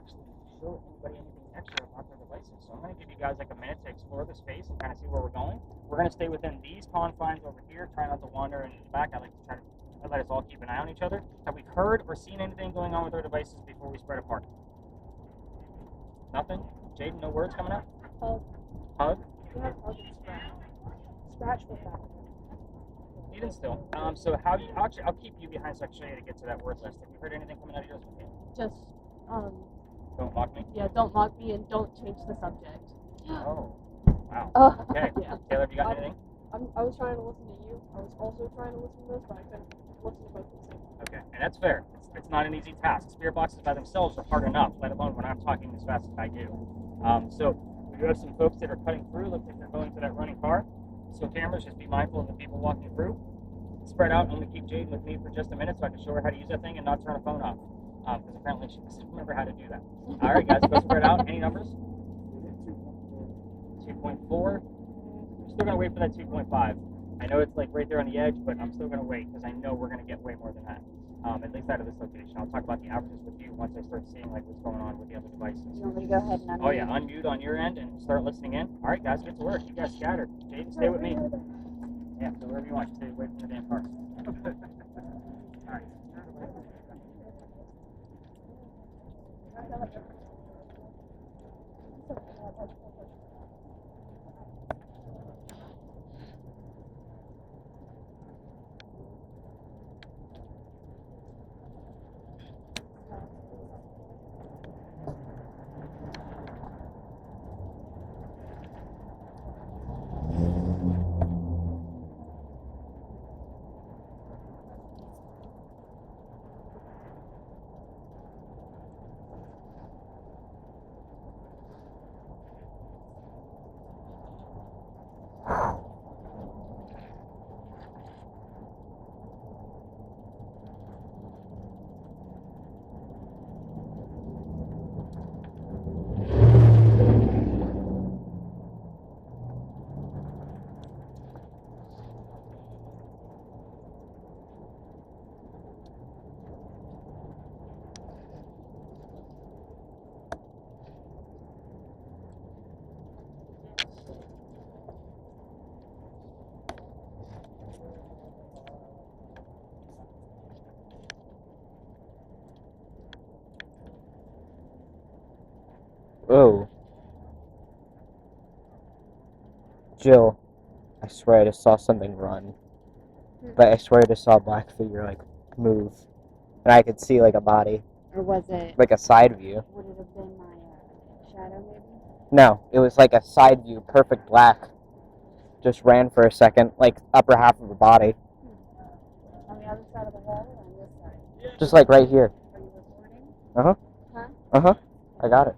actually show anybody anything extra about their devices. So I'm going to give you guys like a minute to explore the space and kind of see where we're going. We're going to stay within these confines over here. Try not to wander into the back. I like to try to let us all keep an eye on each other. Have we heard or seen anything going on with our devices before we spread apart? Nothing? Jaden, no words coming out? Hug. Hug? You have hug and scratch. Scratch with that. Even still. So how you actually, I'll keep you behind so I can show you to get to that word list. Have you heard anything coming out of yours? Just, Don't mock me? yeah, don't mock me and don't change the subject. Oh, wow. Okay. Yeah. Taylor, have you got anything? I was trying to listen to you. I was also trying to listen to this, but I couldn't listen to both of them. Okay, and that's fair. It's not an easy task. Spirit boxes by themselves are hard enough, let alone when I'm talking as fast as I do. So we do have some folks that are cutting through. Looks like they're going to that running car. So cameras, just be mindful of the people walking through. Spread out. I'm going to keep Jaden with me for just a minute so I can show her how to use that thing and not turn a phone off. Because apparently she doesn't remember how to do that. All right, guys, go spread out. Any numbers? 2.4. I'm still going to wait for that 2.5. I know it's like right there on the edge, but I'm still going to wait because I know we're going to get way more than that. At least out of this location. I'll talk about the averages with you once I start seeing like what's going on with the other devices. You want me to go ahead and unmute? Oh yeah, unmute on your end and start listening in. All right, guys, get to work. You guys scattered. Jaden, stay with me. Yeah, so wherever you want. Stay away from the damn car. All right. Oh. Jill, I swear I just saw something run. But I swear I just saw a black figure, like, move. And I could see, like, a body. Or was it, Like a side view. would it have been my shadow maybe? No, it was like a side view, perfect black. Just ran for a second, like, upper half of a body. On the other side of the wall or on this side? Just like right here. Are you recording? Uh-huh. Huh? Uh-huh. I got it.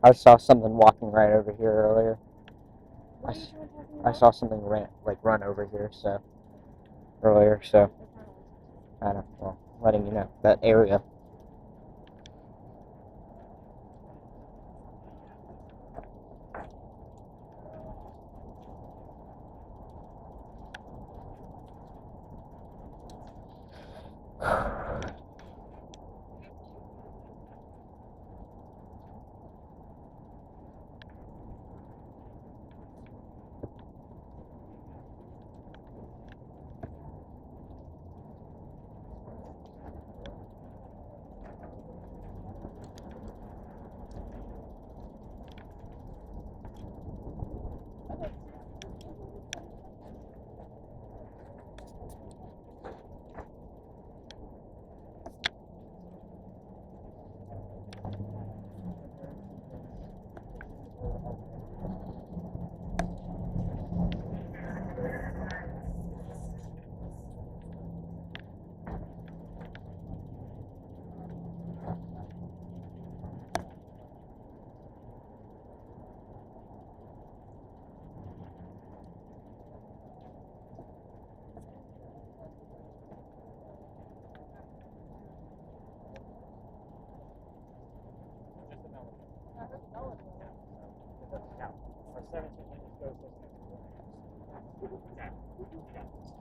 I saw something walking right over here earlier. I, I saw something run over here earlier, so I don't know. Well, letting you know that area. It doesn't count. Our 17 inches goes to the next 4 inches.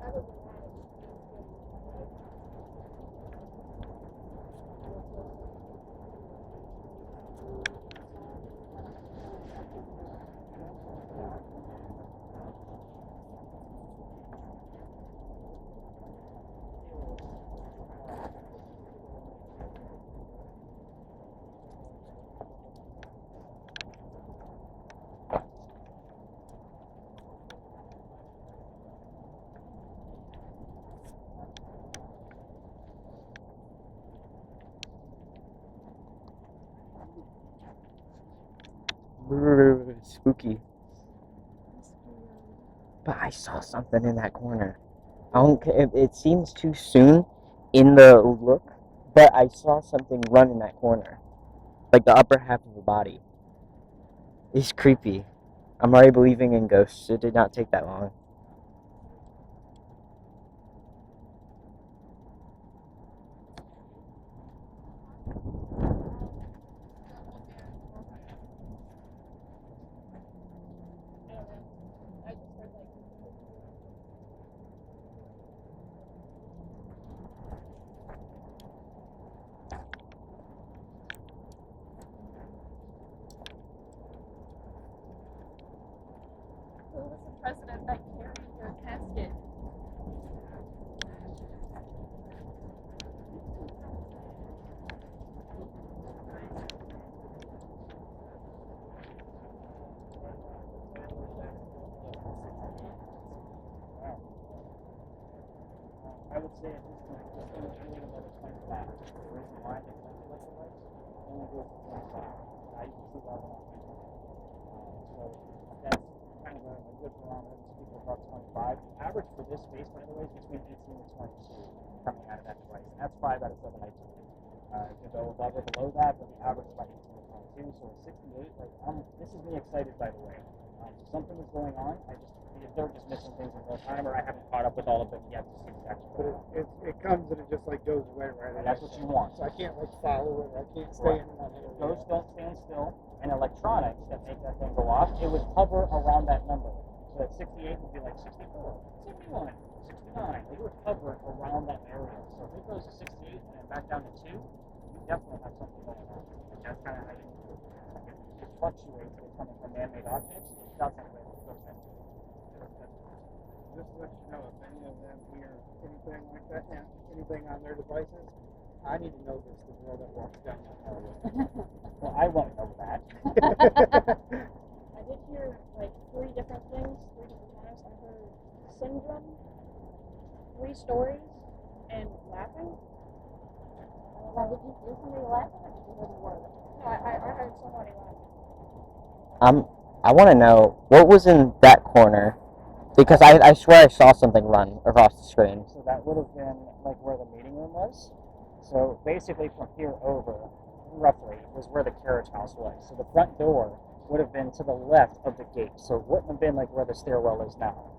Okay. Spooky. But I saw something in that corner. I don't care. It seems too soon in the look, but I saw something run in that corner, like the upper half of the body. It's creepy. I'm already believing in ghosts. It did not take that long. Who was the president that carried your casket? I would say at this point, this thing is really another 25. The reason why they collected electrolytes only goes to 25. I used to see that one on YouTube. So that's kind of a good barometer to people above 25. The average for this space, by the way, is between 18 and 22 coming out of that device. And that's 5 out of 7 I took. It could go above or below that, but the average is about 18 to 22. So at 68, this is me excited, by the way. So something is going on. They're just missing things in real time, or I haven't caught up with all of them yet to see exactly what But it comes and it just like goes away right away. And that's what you want. So I can't like follow it. I can't stay in one area. Ghosts don't stand still, and electronics that make that thing go off, it would hover around that number. So that 68 would be like 64, 71, 69. It would hover around that area. So if it goes to 68 and then back down to 2, you definitely have something going on. And that's kind of how it fluctuates with coming from man-made objects. It doesn't when it goes into Just to let you know if any of them hear anything like that, and anything on their devices, I need to know this the girl that walks down that hallway. Well, I won't know that. house, I heard syndrome, 3 stories, and laughing. Now, did you hear somebody laughing or did you hear the word? No, I heard somebody laughing. I want to know what was in that corner, because I swear I saw something run across the screen. So that would have been like where the meeting room was. So basically from here over, roughly, was where the carriage house was. So the front door would have been to the left of the gate. So it wouldn't have been like where the stairwell is now.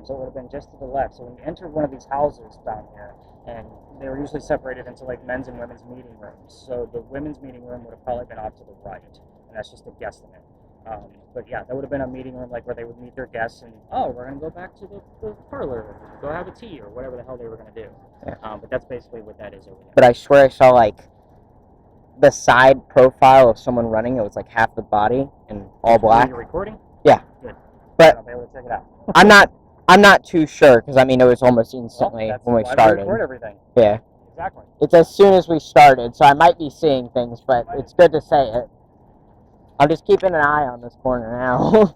So it would have been just to the left. So when you enter one of these houses down here, and they were usually separated into like men's and women's meeting rooms. So the women's meeting room would have probably been off to the right, and that's just a guesstimate. But yeah, that would have been a meeting room like where they would meet their guests and, oh, we're going to go back to the parlor, go have a tea, or whatever the hell they were going to do. Yeah. But that's basically what that is over there. But I swear I saw like the side profile of someone running. It was like half the body and all black. You're recording? Yeah. Good. But I'll be able to check it out. I'm not too sure because I mean it was almost instantly That's when we why started. record everything. Yeah. Exactly. It's as soon as we started, so I might be seeing things, but it's good to say it. I'm just keeping an eye on this corner now.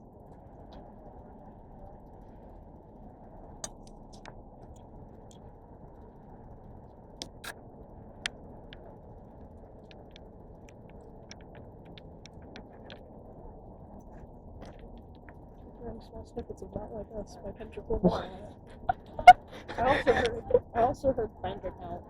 Hearing small snippets of Not Like Us by Kendrick Lamar. I also heard bank account.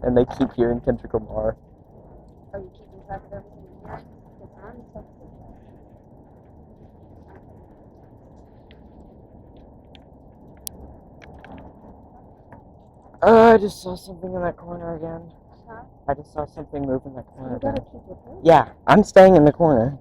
And they keep hearing Kendrick Lamar. Are you keeping track of everything in here? Because I'm something. I just saw something in that corner again. Huh? I just saw something move in that corner You gotta again. keep recording. Yeah, I'm staying in the corner.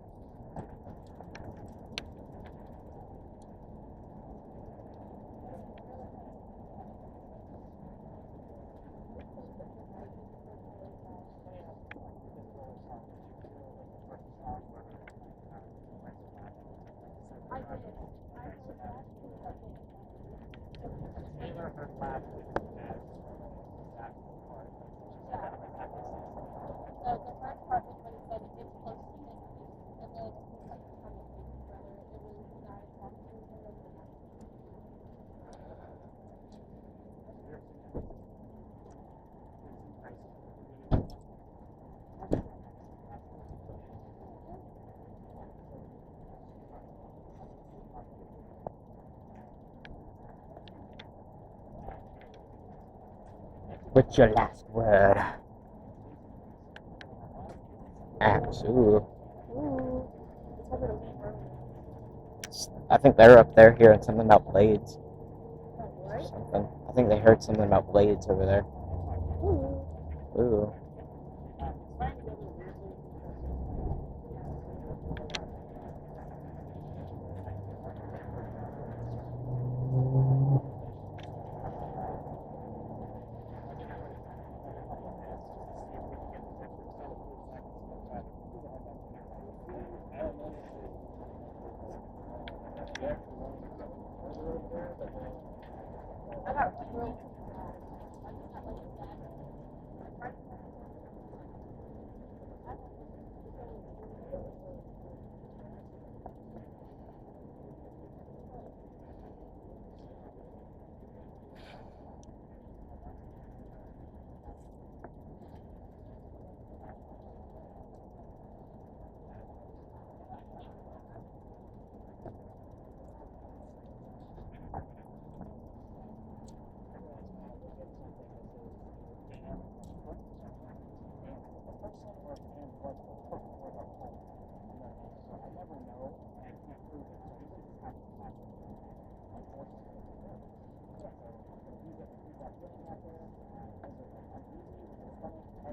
So the first part was when he said it's close to midnight, and then the second conversation, whether it was guys talking to each other or not. What's your last word? Axe. Ooh. Ooh. It's over to leave early. I think they're up there hearing something about blades. Right? Something. I think they heard something about blades over there. Ooh. Ooh. I got real I just got like that.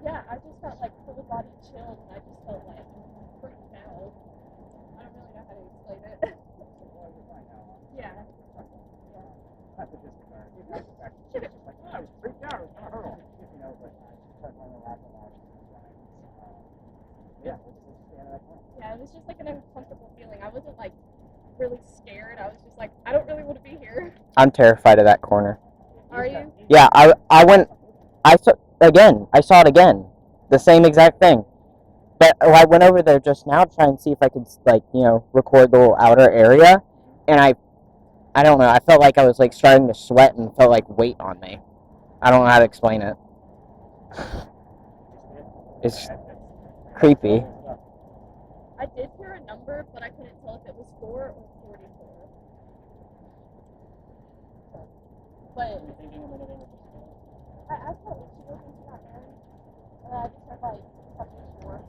Yeah, I just felt like full body chill and I just felt like freaked out. I don't really know how to explain it. Yeah. I was freaked out. I was gonna hurdle. You know, but I started playing a lot of that. Yeah, we'll just stay in that corner. Yeah, it was just like an uncomfortable feeling. I wasn't like really scared. I was just like, I don't really want to be here. I'm terrified of that corner. Are you? Yeah, I went. I saw it again. The same exact thing. But I went over there just now to try and see if I could, like, record the little outer area, and I don't know. I felt like I was like starting to sweat and felt like weight on me. I don't know how to explain it. It's creepy. I did hear a number, but I couldn't tell if it was 4 or 44. But I asked her when she goes into that married, and I just heard like something short.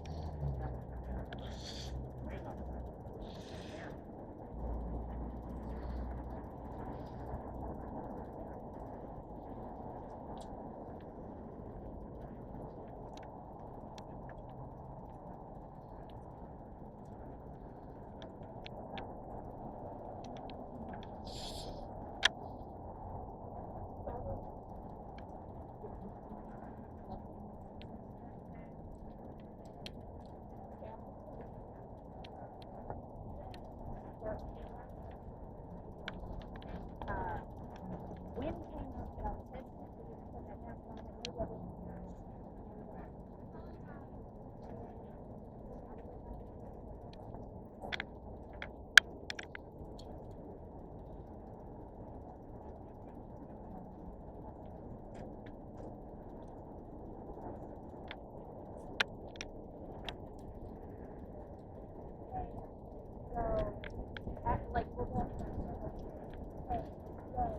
Wind came up and I was hesitant to just put that down so I knew what was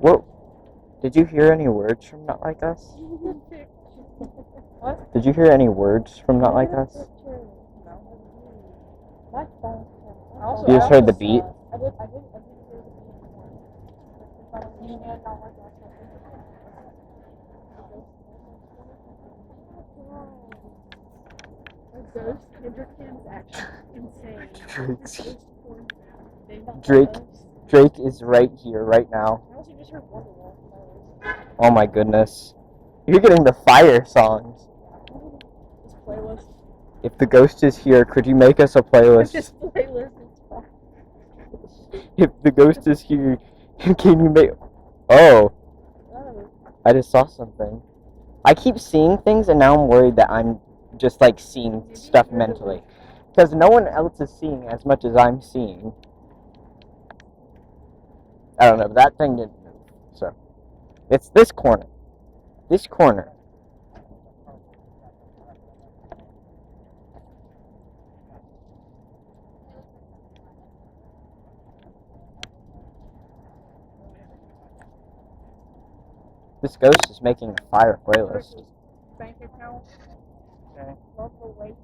What? Did you hear any words from Not Like Us? what? Did you hear any words from Not Like Us? I You just heard the beat? I did hear the beat once. You know, not like that. A ghost Kendrick is actually insane. Drake is right here, right now. I also just heard Wonderwall. Oh my goodness. You're getting the fire songs. This playlist. If the ghost is here, could you make us a playlist? This playlist is fun. If the ghost is here, can you make... Oh, Oh. I just saw something. I keep seeing things and now I'm worried that I'm just like seeing stuff mentally. Because no one else is seeing as much as I'm seeing. I don't know, but that thing didn't move. So, it's this corner. This corner. This ghost is making a fire playlist. Bank account. Okay. Local way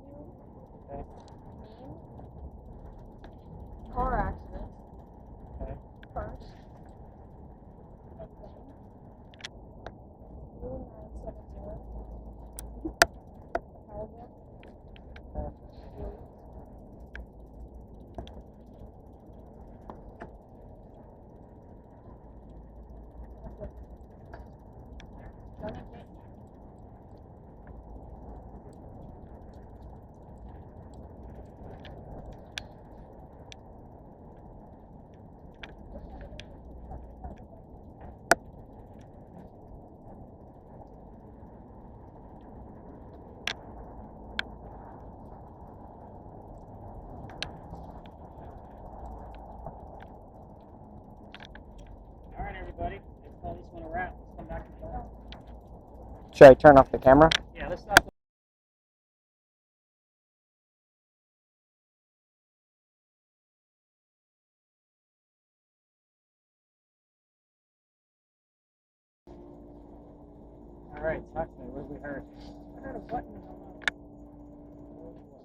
Okay. Car accident. Okay. First. And then 3970. Power bill. All right, everybody. Let's call this one a wrap. Let's come back to the phone. Should I turn off the camera? Yeah, let's stop. All right, talk to me. What have we heard? I heard a button in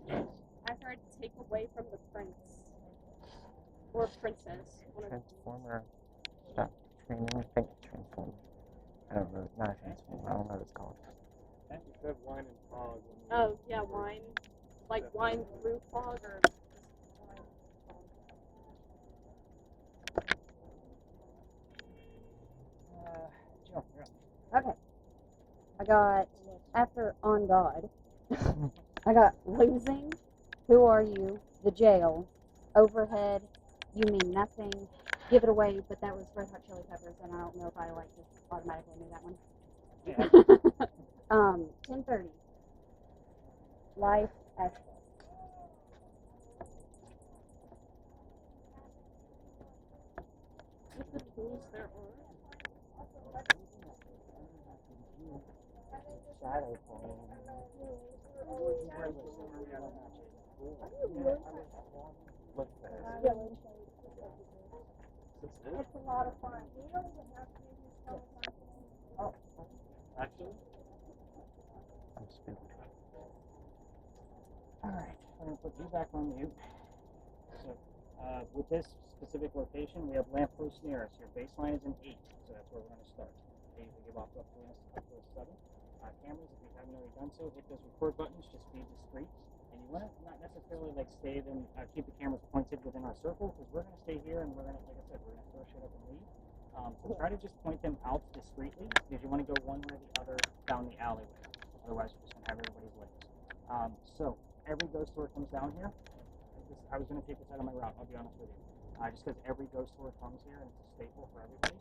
my mouth. I heard take away from the prince. Or princess. Transformer. Stop. Training. I think Transformer. I don't know. Not a Transformer. I don't know what it's called. You said wine and fog. Oh, yeah, wine. Like wine through fog or wine Jill, you're up. Okay. I got, after On God, I got Losing, Who Are You, The Jail, Overhead, You Mean Nothing, give it away, but that was Red Hot Chili Peppers, and I don't know if I like just automatically knew that one. Yeah. 10:30. Life as With the tools there are. Shadow phone. Look fast. It's a lot of fun. You don't even have to use your phone. Actually, I'm spooked. alright, we're going to put you back on mute. So, with this specific location, we have lampposts near us. Your baseline is an 8, so that's where we're going to start. They usually give off up to a 7. Cameras, if you haven't already done so, hit those record buttons, just be discreet. And you want to not necessarily like stay them, keep the cameras pointed within our circle, because we're going to stay here and we're going to, like I said, we're going to throw shit up and leave. So try to just point them out discreetly, because you want to go one way or the other down the alleyway. Otherwise, you're just going to have everybody's legs. So every ghost tour comes down here. I was going to take this out of my route, I'll be honest with you. Just because every ghost tour comes here and it's a staple for everybody.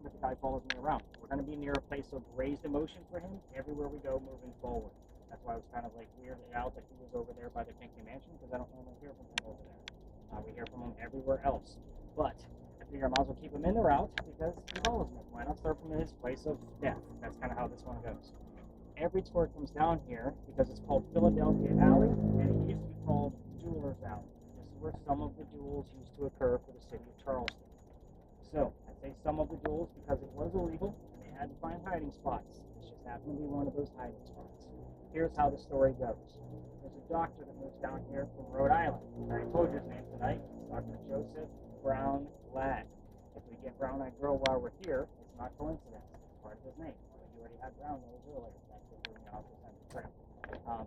But the guy follows me around. We're going to be near a place of raised emotion for him everywhere we go moving forward. That's why I was kind of like weirded out that he was over there by the Pinky Mansion, because I don't normally hear from him over there. We hear from him everywhere else. But I figure I might as well keep him in the route because he follows me. Why not start from his place of death? That's kind of how this one goes. Every tour comes down here because it's called Philadelphia Alley, and it used to be called Jewelers Alley. This is where some of the duels used to occur for the city of Charleston. So, I say some of the duels because it was illegal and they had to find hiding spots. This just happened to be one of those hiding spots. Here's how the story goes. There's a doctor that moves down here from Rhode Island. I already told you his name tonight. It's Dr. Joseph Brown Ladd. If we get Brown-Eyed Girl while we're here, it's not coincidence. It's part of his name. But you already had Brown nose earlier. That's what we're going to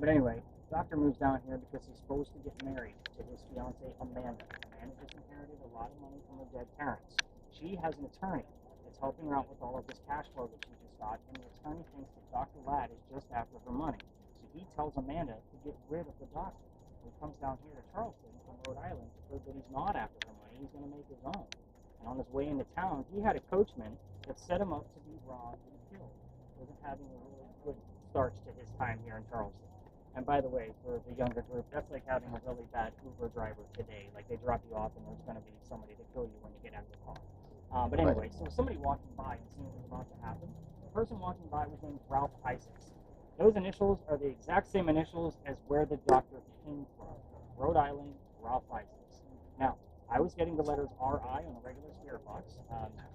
But anyway, doctor moves down here because he's supposed to get married to his fiancée Amanda. Amanda just inherited a lot of money from her dead parents. She has an attorney that's helping her out with all of this cash flow that she just got, and the attorney thinks that Dr. Ladd is just after her money. So he tells Amanda to get rid of the doctor. When he comes down here to Charleston from Rhode Island to prove that he's not after her money, he's going to make his own. And on his way into town, he had a coachman that set him up to be robbed and killed. Wasn't having a really good start to his time here in Charleston. And by the way, for the younger group, that's like having a really bad Uber driver today. Like they drop you off and there's going to be somebody to kill you when you get out of the car. But anyway, so somebody walking by and seeing what was about to happen, the person walking by was named Ralph Isaacs. Those initials are the exact same initials as where the doctor came from. Rhode Island, Ralph Isaacs. Now, I was getting the letters RI on a regular spirit box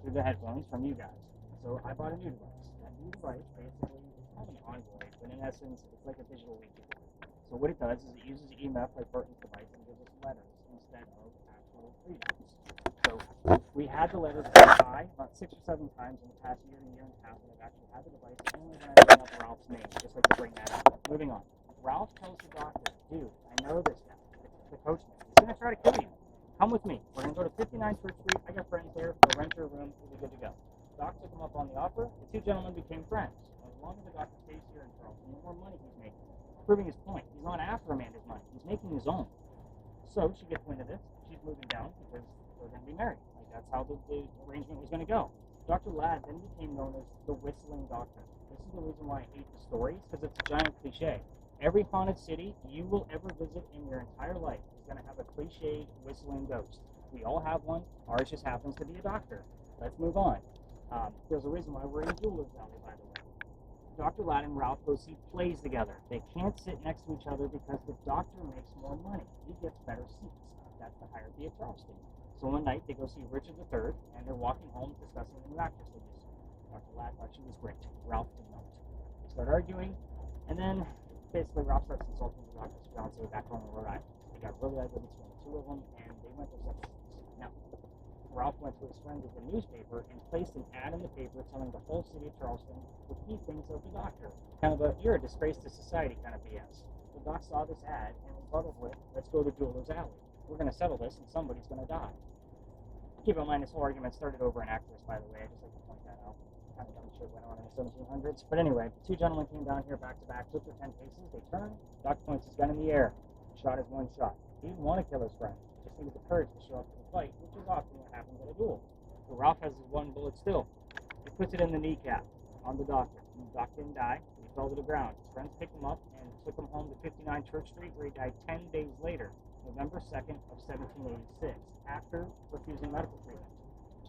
through the headphones from you guys. So I bought a new device. That new device basically is called an envoy, but in essence, it's like a digital Ouija board. So what it does is it uses EMF like Burton's device and gives us letters instead of actual readings. So we had the letters RI about 6 or 7 times in the past year and a half, and I've actually had the device only when I bring up Ralph's name, just like to bring that up. Moving on. Ralph tells the doctor, dude, I know this guy, the coachman. He's going to try to kill you. Come with me. We're going to go to 59 Church Street. I got friends there. We'll rent your room. We'll be good to go. Doc took him up on the offer. The two gentlemen became friends. As long as the doctor stays here in Charleston, the more money he's making. Proving his point. He's not after Amanda's money. He's making his own. So she gets wind of this. She's moving down because they're going to be married. Like that's how the arrangement was going to go. Dr. Ladd then became known as the Whistling Doctor. This is the reason why I hate the stories, because it's a giant cliche. Every haunted city you will ever visit in your entire life is going to have a cliched whistling ghost. We all have one. Ours just happens to be a doctor. Let's move on. There's a reason why we're in Jewelers Alley, by the way. Dr. Ladd and Ralph go see plays together. They can't sit next to each other because the doctor makes more money. He gets better seats. That's the hierarchy of Charleston. So one night they go see Richard III, and they're walking home discussing the new actress they just saw. Dr. Ladd thought she was great. Ralph did not. They start arguing, and then basically Ralph starts insulting the doctor's fiancée back home in Rhode Island. They got really ugly between the two of them, and they went their separate ways. Now, Ralph went to his friend at the newspaper and placed an ad in the paper telling the whole city of Charleston what he thinks of the doctor. Kind of a, you're a disgrace to society kind of BS. The doc saw this ad and rebutted with, let's go to Jewelers Alley. We're going to settle this and somebody's going to die. Keep in mind this whole argument started over an actress, by the way. I just like to point that out. Kind of dumb shit went on in the 1700s. But anyway, the two gentlemen came down here back to back, took their 10 paces, they turned, Doc points his gun in the air, shot his one shot. He didn't want to kill his friend. Just needed the courage to show up to the fight, which is often what happens at a duel. So Ralph has his one bullet still. He puts it in the kneecap on the doctor. The doc didn't die. He fell to the ground. His friends picked him up and took him home to 59 Church Street, where he died 10 days later, November 2nd of 1786, after refusing medical treatment.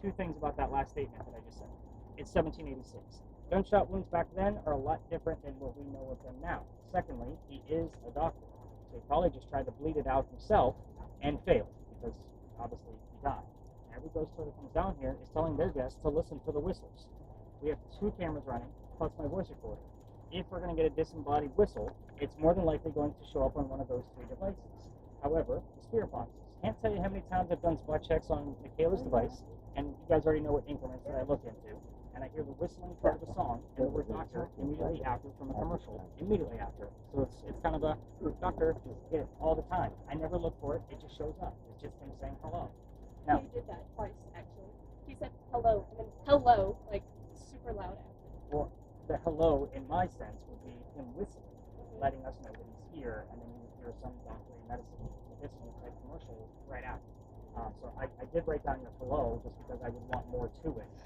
Two things about that last statement that I just said. It's 1786. Gunshot wounds back then are a lot different than what we know of them now. Secondly, he is a doctor, so he probably just tried to bleed it out himself and failed, because obviously he died. Every ghost story that comes down here is telling their guests to listen for the whistles. We have 2 cameras running, plus my voice recorder. If we're going to get a disembodied whistle, it's more than likely going to show up on one of those 3 devices. However, the spirit boxes. Can't tell you how many times I've done spot checks on Michaela's device, and you guys already know what increments that I look into, and I hear the whistling part of the song and the word doctor immediately after from a commercial, immediately after. So it's kind of a doctor, get it all the time. I never look for it, it just shows up. It's just him saying hello. Now, He did that twice, actually. He said hello, and then hello, like super loud after. well, the hello, in my sense, would be him whistling, letting us know that he's here, and then you would hear some doctor medicinal type commercial right after. So I did write down your hello just because I would want more to it.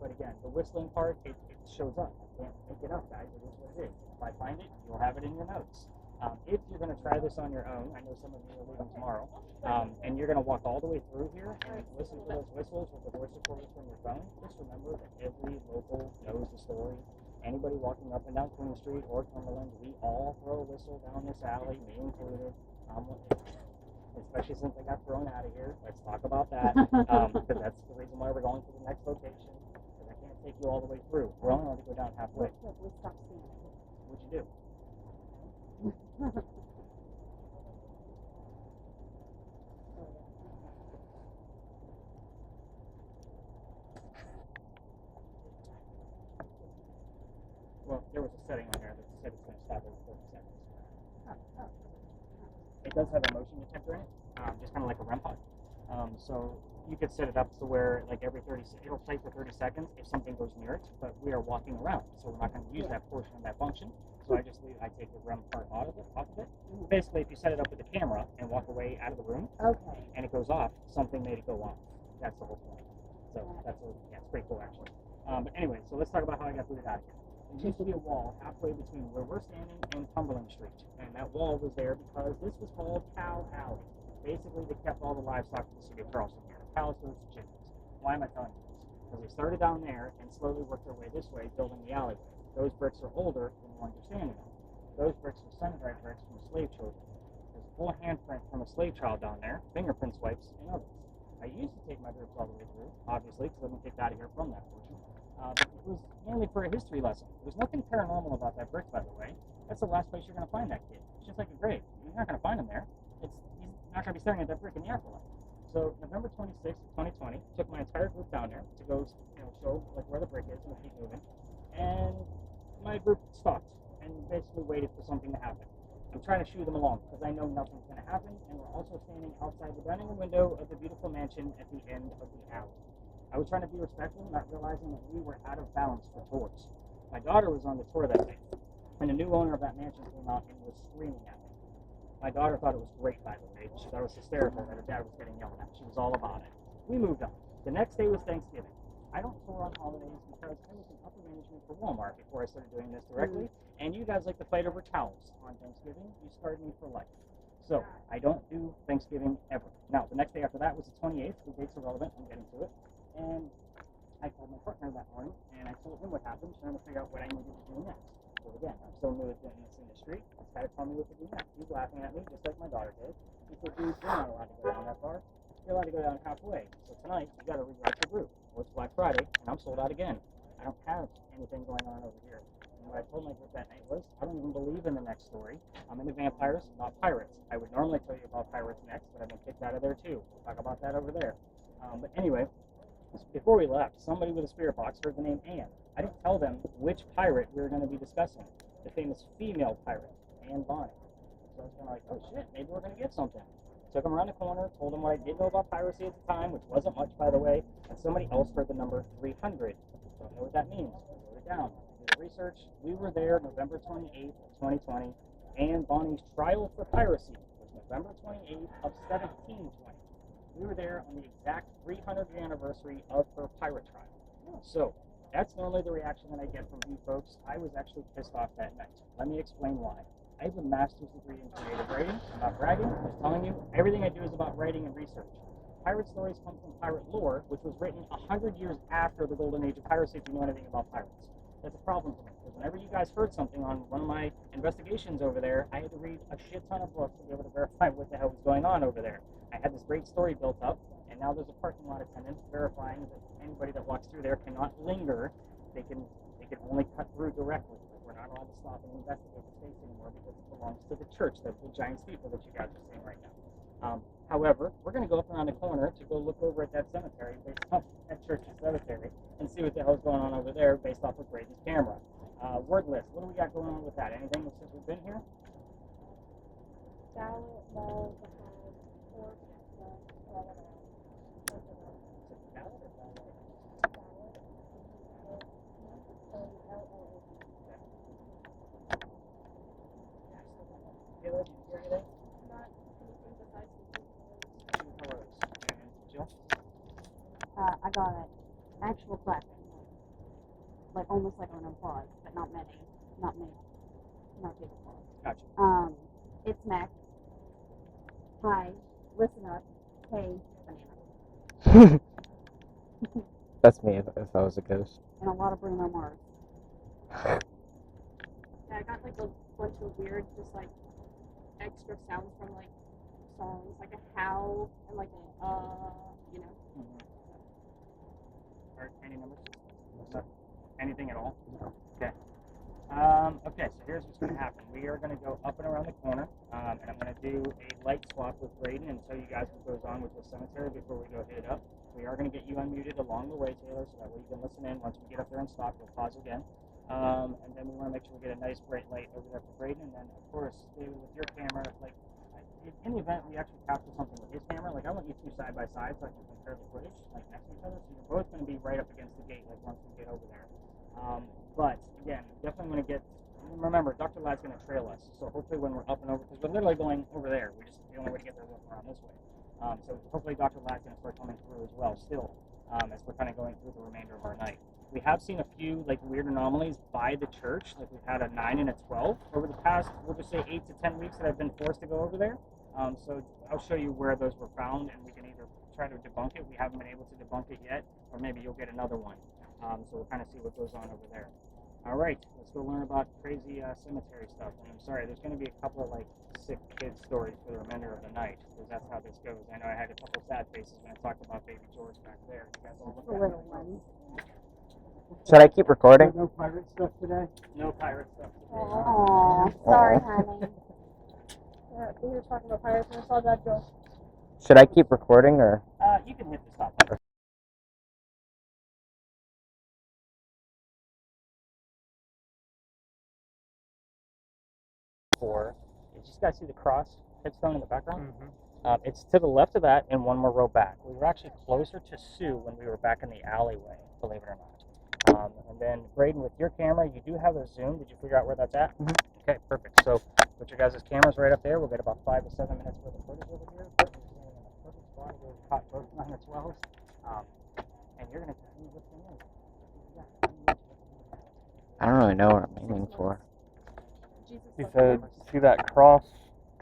But again, the whistling part, it shows up. I can't make it up, guys. It is what it is. If I find it, you'll have it in your notes. If you're going to try this on your own, I know some of you are leaving tomorrow, and you're going to walk all the way through here and listen to those whistles with the voice recorder from your phone, just remember that every local knows the story. Anybody walking up and down Queen Street or Cumberland, we all throw a whistle down this alley, me included. Especially since I got thrown out of here. Let's talk about that, because that's the reason why we're going to the next location, because I can't take you all the way through. We're only going to go down halfway. We stopped seeing it. What'd you do? Well, there was a setting on there that said it's going to stop every 40 seconds. It does have a motion detector in it, just kind of like a REM pod. So you could set it up to where, like, every 30 it'll play for 30 seconds if something goes near it, but we are walking around, so we're not going to use that portion of that function. So I take the REM part off of it. Basically, if you set it up with a camera and walk away out of the room, Okay. and it goes off, something made it go off. That's the whole point. So it's pretty cool, actually. But anyway, so let's talk about how I got booted out of here. There used to be a wall halfway between where we're standing and Cumberland Street, and that wall was there because this was called Cow Alley. Basically, they kept all the livestock in the city of Charleston here: cows, goats, and chickens. Why am I telling you this? Because they started down there and slowly worked their way this way, building the alleyway. Those bricks are older than the ones you're standing on. Those bricks are sun-dried bricks from slave children. There's a full handprint from a slave child down there, fingerprint swipes, and others. I used to take my groups all the way through, obviously, because I've been kicked out of here from that portion. But it was mainly for a history lesson. There's nothing paranormal about that brick, by the way. That's the last place you're going to find that kid. It's just like a grave. You're not going to find him there. He's not going to be staring at that brick in the afterlife. So November 26th of 2020, took my entire group down there to go, show like where the brick is and keep moving. And my group stopped and basically waited for something to happen. I'm trying to shoo them along because I know nothing's going to happen, and we're also standing outside the dining room window of the beautiful mansion at the end of the alley. I was trying to be respectful, not realizing that we were out of bounds for tours. My daughter was on the tour that day, and the new owner of that mansion came out and was screaming at me. My daughter thought it was great, by the way. She thought it was hysterical that her dad was getting yelled at. She was all about it. We moved on. The next day was Thanksgiving. I don't tour on holidays because I was in upper management for Walmart before I started doing this directly, and you guys like to fight over towels on Thanksgiving. You scarred me for life. So I don't do Thanksgiving ever. Now, the next day after that was the 28th. The dates are relevant. I'm getting to it. And I called my partner that morning, and I told him what happened, trying to figure out what I needed to do next. So again, I'm so new in this industry. This guy told me what to do next. He's laughing at me, just like my daughter did. He said, dude, you're not allowed to go down that far. You're allowed to go down halfway. So tonight, you got to rewrite your group. Well, it's Black Friday, and I'm sold out again. I don't have anything going on over here. And what I told my group that night was, I don't even believe in the next story. I'm into vampires, not pirates. I would normally tell you about pirates next, but I've been kicked out of there too. We'll talk about that over there. But anyway, before we left, somebody with a spirit box heard the name Anne. I didn't tell them which pirate we were going to be discussing. The famous female pirate, Anne Bonny. So I was kind of like, oh shit, maybe we're going to get something. Took him around the corner, told him what I did know about piracy at the time, which wasn't much, by the way, and somebody else heard the number 300. Don't know what that means. I wrote it down. Did the research. We were there November 28th of 2020. Anne Bonny's trial for piracy was November 28th of 1720. We were there on the exact 300th anniversary of her pirate trial. So that's normally the reaction that I get from you folks. I was actually pissed off that night. Let me explain why. I have a master's degree in creative writing. I'm not bragging. I'm just telling you, everything I do is about writing and research. Pirate stories come from pirate lore, which was written 100 years after the golden age of piracy, if you know anything about pirates. That's a problem for me, because whenever you guys heard something on one of my investigations over there, I had to read a shit ton of books to be able to verify what the hell was going on over there. I had this great story built up, and now there's a parking lot attendant verifying that anybody that walks through there cannot linger. They can only cut through directly. Like, we're not allowed to stop and investigate the space anymore because it belongs to the church, the giant steeple that you guys are seeing right now. However, we're going to go up around the corner to go look over at that cemetery, based off that church's cemetery, and see what the hell's going on over there based off of Braden's camera. Word list, what do we got going on with that? Anything since we've been here? Ballot, ball, behind, or all around. Ballot or ballot? Caleb, did you hear anything? Not anything besides Two hellos. And Jill? I got actual clapping, like almost like an applause, but not many, not big applause. Gotcha. It's Mac. Hi, listen up. Hey, banana. That's me if I was a ghost. And a lot of Bruno Mars. Yeah, I got like a bunch of weird, just like extra sounds from like songs, like a howl and like a you know. Or any numbers? Anything at all? No. Okay. Okay, so here's what's going to happen. We are going to go up and around the corner, and I'm going to do a light swap with Braden and tell you guys what goes on with the cemetery before we go hit it up. We are going to get you unmuted along the way, Taylor, so that way you can listen in. Once we get up there and stop, we'll pause again. And then we want to make sure we get a nice bright light over there for Braden, and then, of course, David, with your camera, like, in the event we actually capture something with his camera, like, I want you two side by side so I can compare the footage, like, next to each other, so you're both going to be right up against the gate, like, once we get over there. But, again, definitely want to get, remember, Dr. Ladd's going to trail us, so hopefully when we're up and over, because we're literally going over there, the only way to get there is around this way. So hopefully Dr. Ladd's going to start coming through as well, still, as we're kind of going through the remainder of our night. We have seen a few like weird anomalies by the church, like we've had a 9 and a 12 over the past, we'll just say 8 to 10 weeks that I've been forced to go over there. So I'll show you where those were found, and we can either try to debunk it. We haven't been able to debunk it yet, or maybe you'll get another one. So we'll kind of see what goes on over there. All right, let's go learn about crazy cemetery stuff. And I'm sorry, there's going to be a couple of like sick kid stories for the remainder of the night, because that's how this goes. I know I had a couple sad faces when I talked about baby George back there. You guys all look The at little ones. Should I keep recording? No pirate stuff today? No pirate stuff. Aw, sorry, honey. Yeah, we were talking about pirates and I saw that go. Should I keep recording or? You can hit the stop button. You just guys see the cross headstone in the background? Mm-hmm. It's to the left of that and one more row back. We were actually closer to Sue when we were back in the alleyway, believe it or not. And then, Braden, with your camera, you do have a zoom. Did you figure out where that's at? Mhm. Okay, perfect. So, put your guys' cameras right up there. We'll get about 5 to 7 minutes worth of footage over here. Braden's standing in a perfect spot. He was caught both 9 to 12s. And you're going to tell me what's in there. I don't really know what I'm aiming for. Jesus He loves said, pirates. see that cross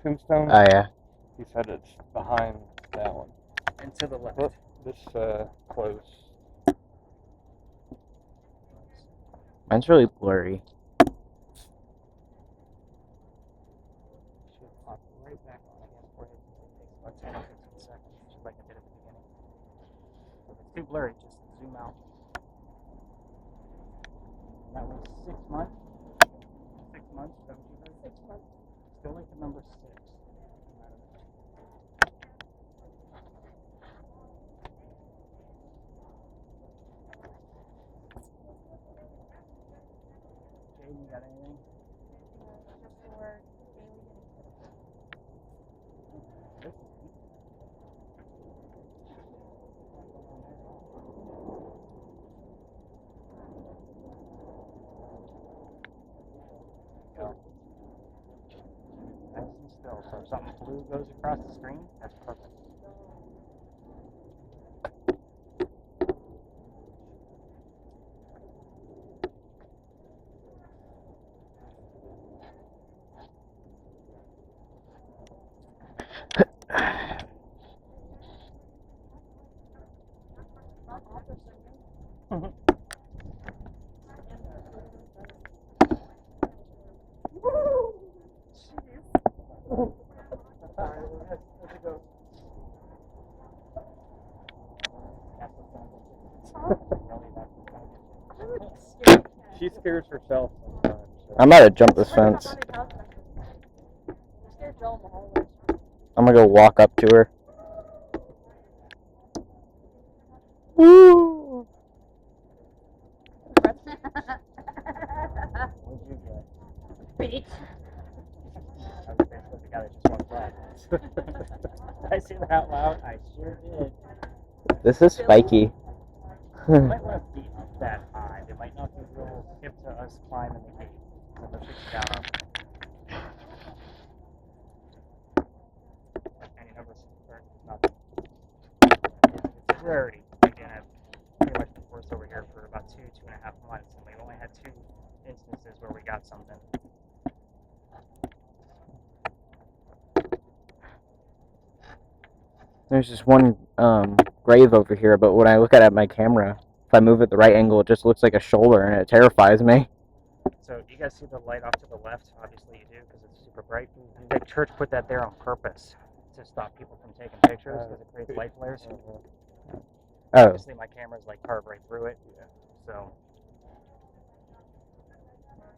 tombstone? Oh yeah. He said it's behind that one. And to the left. Look, this close. Mine's really blurry. Should pop right back on again for you. It takes about 10 or 15 seconds, just like I did at the beginning. If it's too blurry, just zoom out. And that was 6 months. 6 months, is that what you heard? 6 months. Still like the number 6. Jaden, you got anything? Just the word alien. Go. Nice and still, so if something blue goes across the screen, that's perfect. She scares herself sometimes. So. I'm about to jump this fence. I'm gonna go walk up to her. Woo! What'd you get? Bitch. I was basically the guy that just walked by. Did I say that out loud? I sure did. This is spiky. You might want to be up that high. They might not be real hip to us climbing the gate. So they'll kick you down. And you never nothing. It's a rarity. Again, I've pretty much been forced over here for about 2.5 months, and we only had 2 instances where we got something. There's just one grave over here, but when I look at my camera, if I move it the right angle, it just looks like a shoulder, and it terrifies me. So you guys see the light off to the left? Obviously you do, because it's super bright. The church put that there on purpose to stop people from taking pictures, because it creates light flares. Oh, Obviously my camera's like carved right through it, so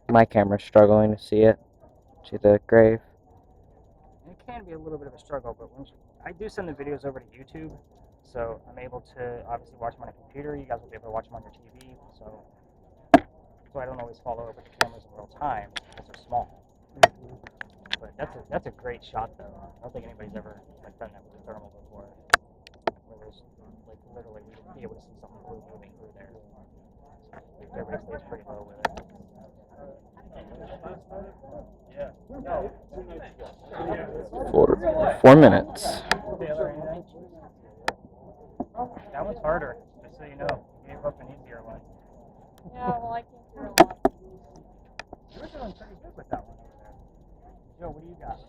my camera's struggling to see it. See the grave. it can be a little bit of a struggle, but I do send the videos over to YouTube, so I'm able to obviously watch them on a computer. You guys will be able to watch them on your TV, so I don't always follow up with the cameras in real time because they're small. But that's a great shot though. I don't think anybody's ever done that with a thermal before, where there's like literally we would be able to see something blue moving through there. Everybody stays pretty low with it. 4 minutes. That one's harder, just so you know. You gave up an easier one. Yeah, well, I can't hear a lot. You were doing pretty good with that one over there. Joe, what do you got?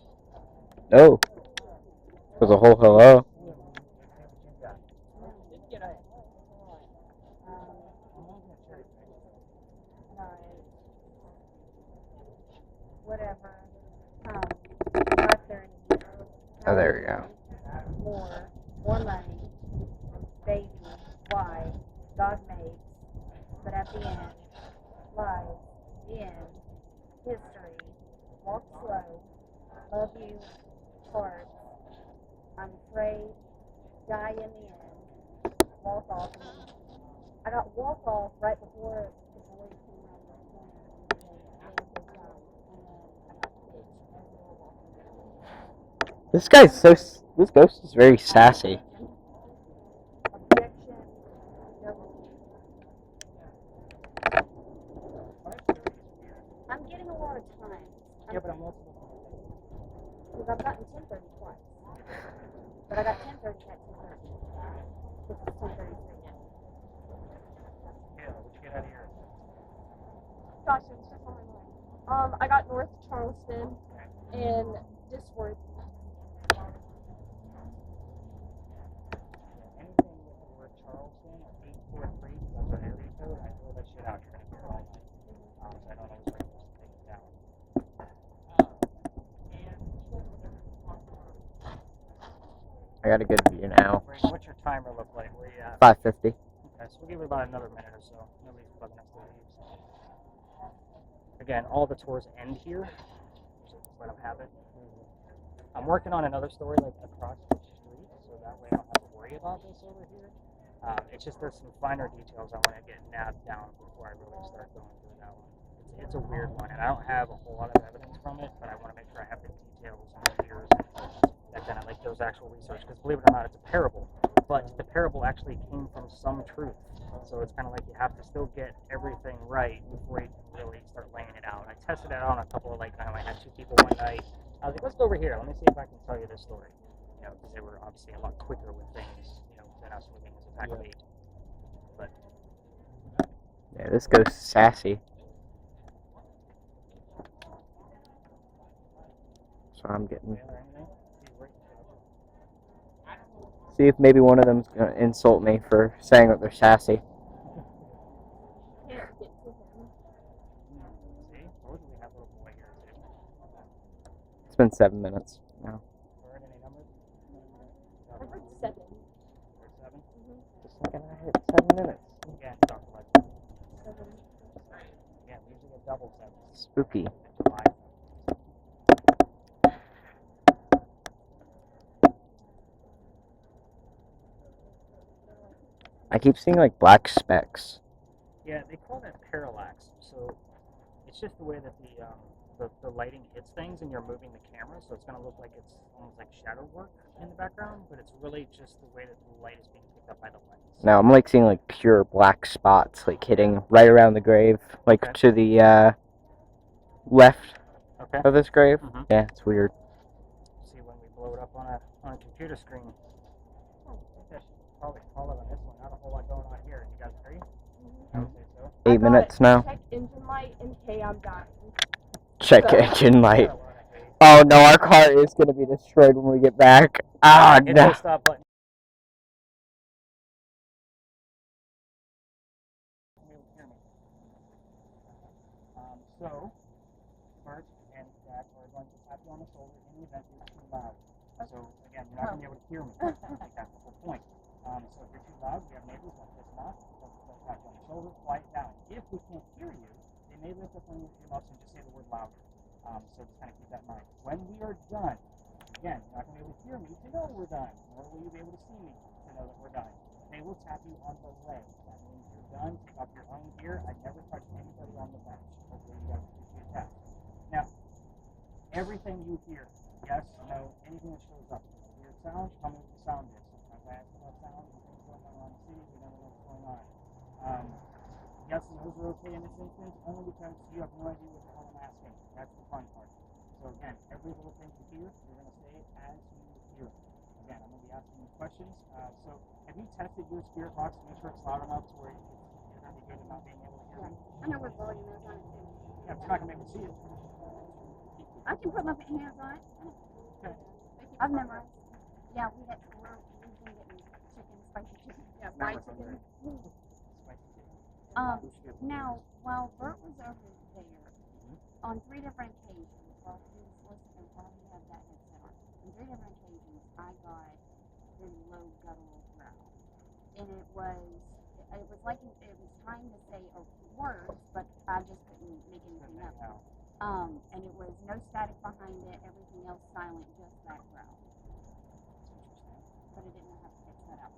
Oh. It was a whole hello. Whatever. 5:30. Oh, there we go. More money. Baby. Why? God makes. But at the end, life, the end, history, walk slow, love you, heart. I'm afraid, die in the end, walk off. I got walk off right before the boys came around the corner and they said, This guy's so. This ghost is very sassy. objection, I'm getting a lot of time. Yeah, but I'm also. Because I've gotten 10:30 twice. But I got 10:30 at 2:30. Which is 10:33 now. Yeah, what'd you get out of here? Gosh, it's just on my mind. I got North Charleston and Disworth. Anything with the word Charleston or 843, because that's our area code, I throw that shit out. You're going to hear it all night. So I don't always recommend to take it down. I got a good view now. What's your timer look like? Where you at? 5:50. Okay, so we'll give it about another minute or so. Nobody's bugging us to leave. So. Again, all the tours end here, so just let them have it. I'm working on another story like across the street, so that way I don't have to worry about this over here. It's just there's some finer details I want to get nabbed down before I really start going through that one. It's a weird one, and I don't have a whole lot of evidence from it, but I want to make sure I have the details and the years that kind of like those actual research. Because believe it or not, it's a parable, but the parable actually came from some truth. So it's kind of like you have to still get everything right before you can really start laying it out. I tested it out on a couple of I had 2 people one night, I was like, let's go over here. Let me see if I can tell you this story. You know, because they were obviously a lot quicker with things, you know, than us moving as a pack of 8. But Yeah, this goes sassy. So I'm getting. yeah, or anything. He's right. See if maybe one of them's gonna insult me for saying that they're sassy. Can't get to him. See, told you we have a little boy here too. It's been 7 minutes now. Heard any numbers? I heard 7. Heard 7. Just thinking I hit 7 minutes. Yeah, Dr. Lex. 7. Yeah, we usually get double 7. Spooky. 5. I keep seeing like black specks. Yeah, they call that parallax. So it's just the way that the lighting hits things, and you're moving the camera, so it's going to look like it's almost like shadow work in the background, but it's really just the way that the light is being picked up by the lens. Now I'm like seeing like pure black spots like hitting right around the grave, like Okay. to the left Okay. of this grave. Mhm. Yeah, it's weird. See when we blow it up on a computer screen. I think I should probably call it on this one. Not a whole lot going on here. You guys agree? I would say so. 8 minutes now. Check engine light and hey, I'm dying. Check So- engine light. Got a lot of hate. Oh no, our car is gonna be destroyed when we get back. Ah Hit no. the stop button. So, Bert and Dad are going to tap you on the shoulder in the event you're too loud. So, again, you're not going to be able to hear me. Like, that's the whole point. So, if you're too loud, we have neighbors like this not. They'll tap you on the shoulder, quiet down. If we can't hear you, they may lift up one of your earmuffs and just say the word louder. So, just kind of keep that in mind. When we are done, again, you're not going to be able to hear me to know we're done, nor will you be able to see me to know that we're done. They will tap you on the leg. That means you're done. Take off your own gear. I never touch anybody on the bench. Hopefully you guys appreciate that. Now, everything you hear, yes, no, anything that shows up. If it's a weird sound, tell me what the sound is. Sometimes I ask about sound and things going on around the city, we never know what's going on. Yes and no's are okay in this instance, only because you have no idea what the hell I'm asking. That's the fun part. So again, every little thing you hear, you're going to say as you hear it. Again, I'm going to be asking you questions. So have you tested your spirit box to make sure it's loud enough to where you're going to be good at not being able to hear me? I know where volume is on it too. Yeah, but you're not going to be able to see it. I can put my hands on it. Okay. I've memorized. Yeah, we've been getting chicken, spicy chicken. Yeah, Now fried we're chicken. hungry. Spicy chicken. Now, while Bert was over there, on 3 different occasions, while he was listening, while he had that headset on, on 3 different occasions, I got really low guttural growl, and it was like it was trying to say words, but I just couldn't make anything up. And it was no static behind it, everything else silent, just that growl. But I didn't know how to fix that out.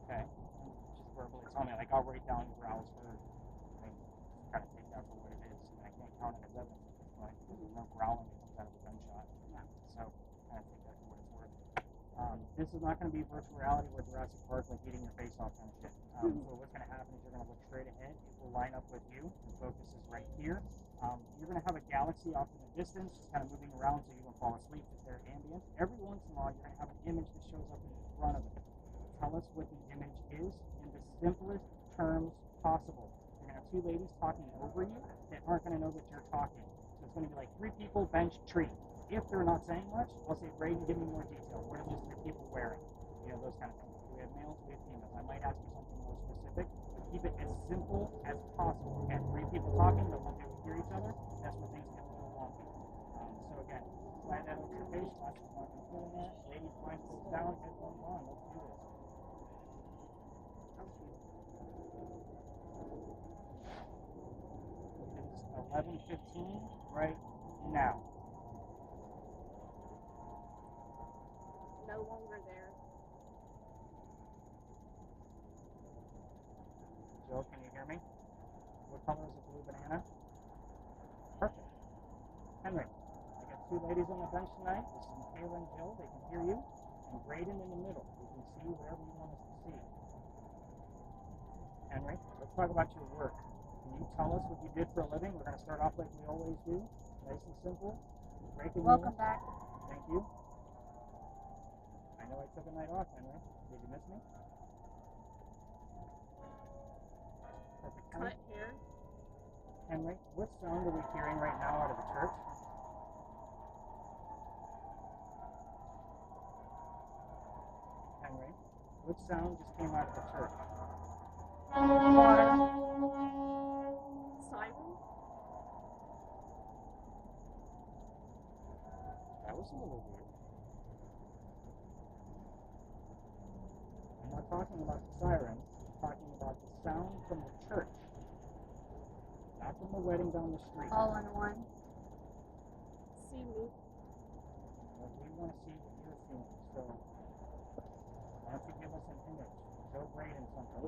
Okay. Just verbally tell me, like, I'll write down growls for, like, kind of take that for what it is. And I can't count it as evidence at this point because there's no growling that comes out of a gunshot. Yeah. So, kind of take that for what it's worth. This is not going to be virtual reality where Jurassic Park, like, eating your face off kind of shit. So what's going to happen is you're going to look straight ahead. It will line up with you. The focus is right here. You're going to have a galaxy off in the distance, just kind of moving around so you don't fall asleep if they're ambient. Every once in a while, you're going to have an image that shows up in front of it. Tell us what the image is in the simplest terms possible. You're going to have 2 ladies talking over you that aren't going to know that you're talking. So it's going to be like 3 people, bench, tree. If they're not saying much, I'll say, Braden, give me more detail. What are those 3 people wearing? You know, those kind of things. We have males, we have females. I might ask you something more specific, but keep it as simple as possible. Again, 3 people talking, but won't be able to hear each other. That's where things get a little wonky. So again, slide that over your face. Lots of not going to put in there. Ladies, blindfolds down, headphones on. Let's do this. It is 11:15 right now. No longer there. Joe, can you hear me? What color is the blue banana? Perfect. Henry, I got 2 ladies on the bench tonight. This is Michaela and Jill. They can hear you. And Braden in the middle. We can see wherever you want us to see. Henry, let's talk about your work. Can you tell us what you did for a living? We're going to start off like we always do. Nice and simple. breaking Welcome news. back. Thank you. I know I took a night off, Henry. Did you miss me? Perfect. Cut hair. Henry, what sound are we hearing right now out of the church? Henry, what sound just came out of the church? Water. Siren. That was a little weird. I'm not talking about the siren. I'm talking about the sound from the church. Not from the wedding down the street. All in one. See me. Well, we want to see what you're seeing. So, why don't you give us an image? Show Braden something.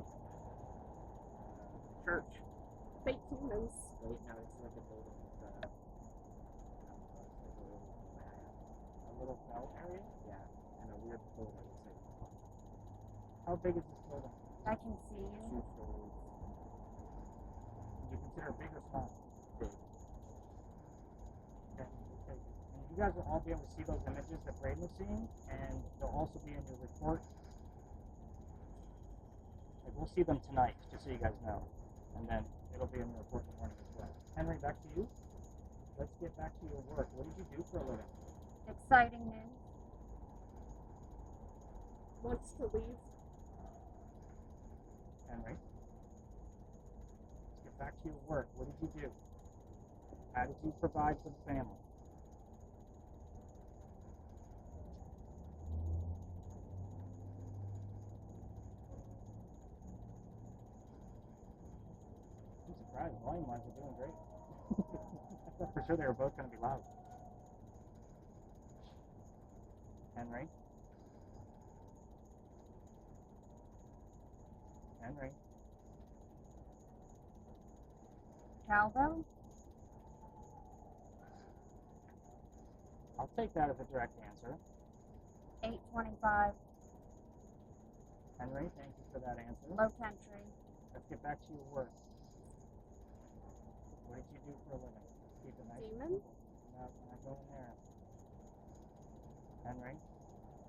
Church. Fake humans. Wait, no, it's like a building with a little bell area? Yeah, and a weird building. It's like How big is this building? I can see you. 2 stories. Would you consider it big or small? Big. Okay, we'll take it. And you guys will all be able to see those images that Braden was seeing, and they'll also be in your report. Like, we'll see them tonight, just so you guys know. And then it'll be in your report in the morning as well. Henry, back to you. Let's get back to your work. What did you do for a living? Exciting news. Wants to leave. Henry. Let's get back to your work. What did you do? How did you provide for the family? I'm surprised. Volume-wise, are doing great. I thought for sure they were both going to be loud. Henry. Henry. Calvo. I'll take that as a direct answer. 825. Henry, thank you for that answer. Low country. Let's get back to your work. What did you do for a living? Keep it nice. Demon? No, we're not going there. Henry,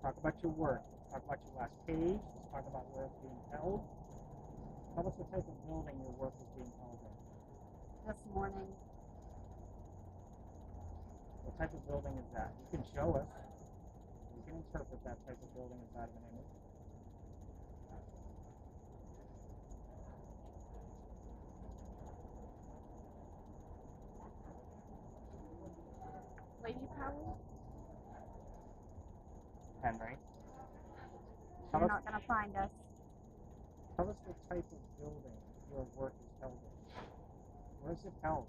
talk about your work. Let's talk about your last page. Let's talk about where it's being held. Tell us what type of building your work is being held in. This morning. What type of building is that? You can show us. We can interpret that type of building inside of an image. Lady power. Henry. You're not going to find us. Tell us the type of building your work is held in. Where is it held?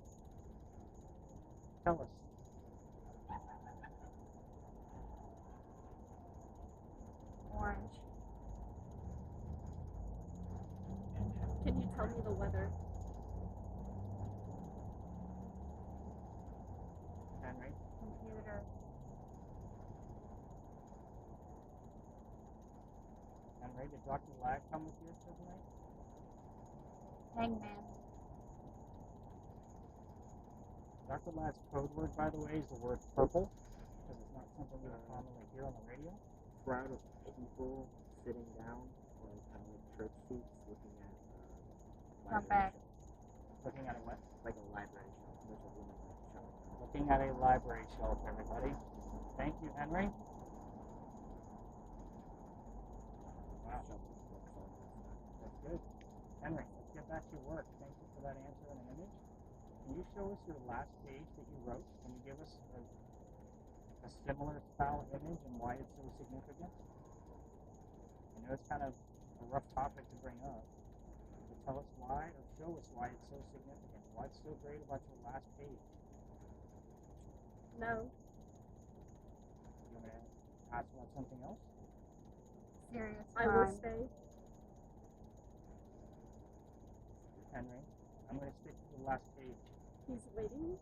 Tell us. Orange. Can you tell me the weather? Henry. Computer. Henry, did Dr. Lag come with you tonight? Hangman. Dr. Lag's code word, by the way, is the word purple, because it's not something we would commonly hear on the radio. Crowd of people sitting down on kind of like church seats looking at Come back. Looking at a what? like a library shelf. There's a woman like showing them. Looking at a library shelf, everybody. Thank you, Henry. Wow, that's good. Henry, let's get back to your work. Thank you for that answer and an image. Can you show us your last page that you wrote? Can you give us a similar style image and why it's so significant? I know it's kind of a rough topic to bring up, but tell us why or show us why it's so significant. Why it's so great about your last page. No. You want me to ask about something else? Serious I will crime. stay. Henry, I'm going to stick to the last page. He's waiting.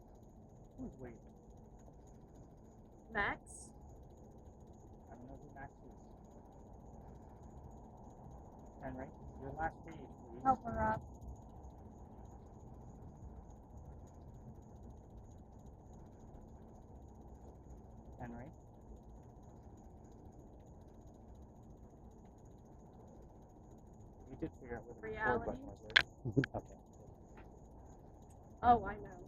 Who's waiting? Max. I don't know who Max is. Henry, your last page, please. Help her up. where the Reality? record button was. Okay. Oh, I know.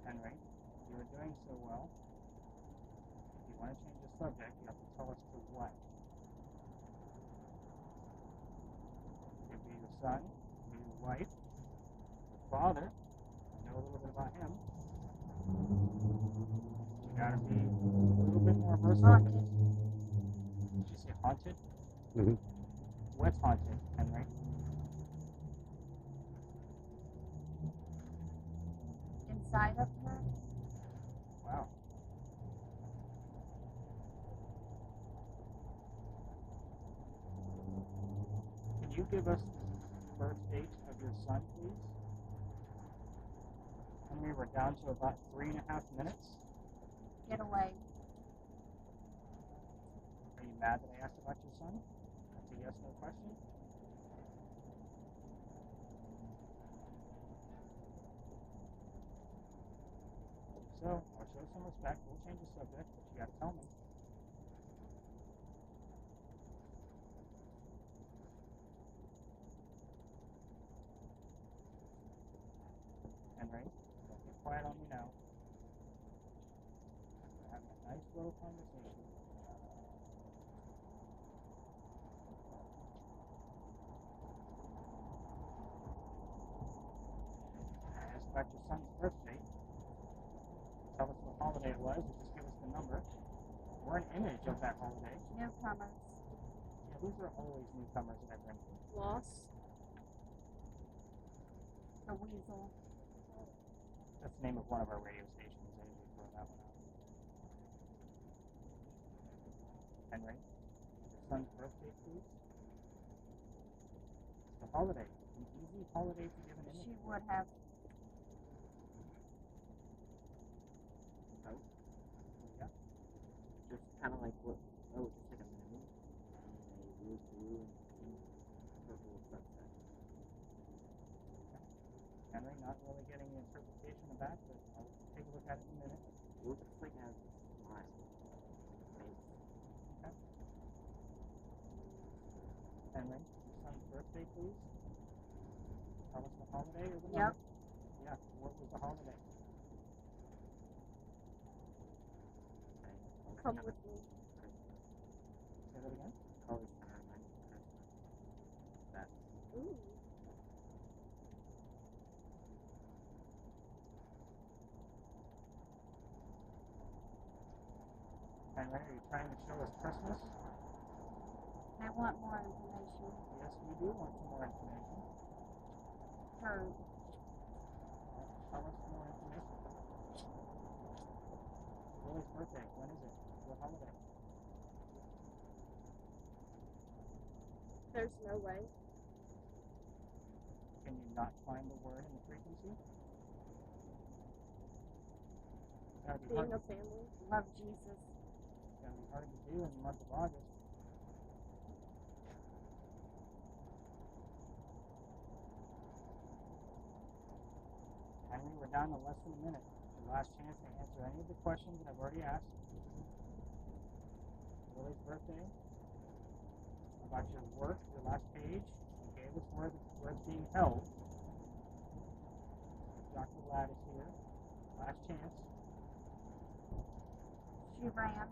Henry, you are doing so well. If you want to change the subject, you have to tell us to what. It could be your son, it could be your wife, your father. I know a little bit about him. You gotta be a little bit more versatile. Haunted. Did you say haunted? Mhm. What's haunted, Henry? Inside of her. Wow. Can you give us the birth date of your son, please? Henry, we're down to about 3.5 minutes. Get away. Are you mad that I asked about your son? That's a yes, no question. So, I'll show some respect. We'll change the subject, but you gotta tell me. Henry, don't get quiet on me now. We're having a nice little conversation. I asked about your son's birthday. Tell us what holiday it was, or just give us the number. Or an image of that holiday. Newcomers. Yeah, these are always newcomers that I bring. Lost. The weasel. That's the name of one of our radio stations. I usually throw that one out. Henry, your son's birthday, please. It's the holiday. An easy holiday to give an image. She would have. Oh, Yeah. just kind of like what? Oh, just like a moon and a weird blue and pink purple sunset. Henry, not really getting the interpretation of that, but I'll take a look at it in a minute. Looks like a smile. Face. Henry, your son's birthday, please. Tell us the holiday or the Yep. number. Yeah, what was the holiday? Come with me. Say that again. Colors kind of remind me of Christmas. That's Ooh. Henry, are you trying to show us Christmas? They want more information. Yes, we do want some more information. Her. Tell us more information. Lily's birthday, when is it? What holiday? There's no way. Can you not find the word in the frequency? Gotta be Being hard. a family. Love Jesus. Gotta be hard to do in the month of August. Henry, we're down to less than a minute. It's your last chance to answer any of the questions that I've already asked. Lily's birthday. About your work, your last page. You gave us where it's being held. Dr. Ladd is here. Last chance. She ran.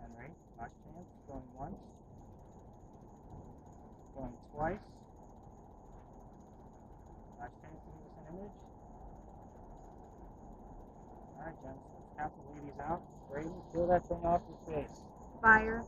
Henry, last chance. Going once. Going twice. Last chance to give us an image. Alright, gents, let's count the ladies out. Brayden, peel that thing off your face. Fire.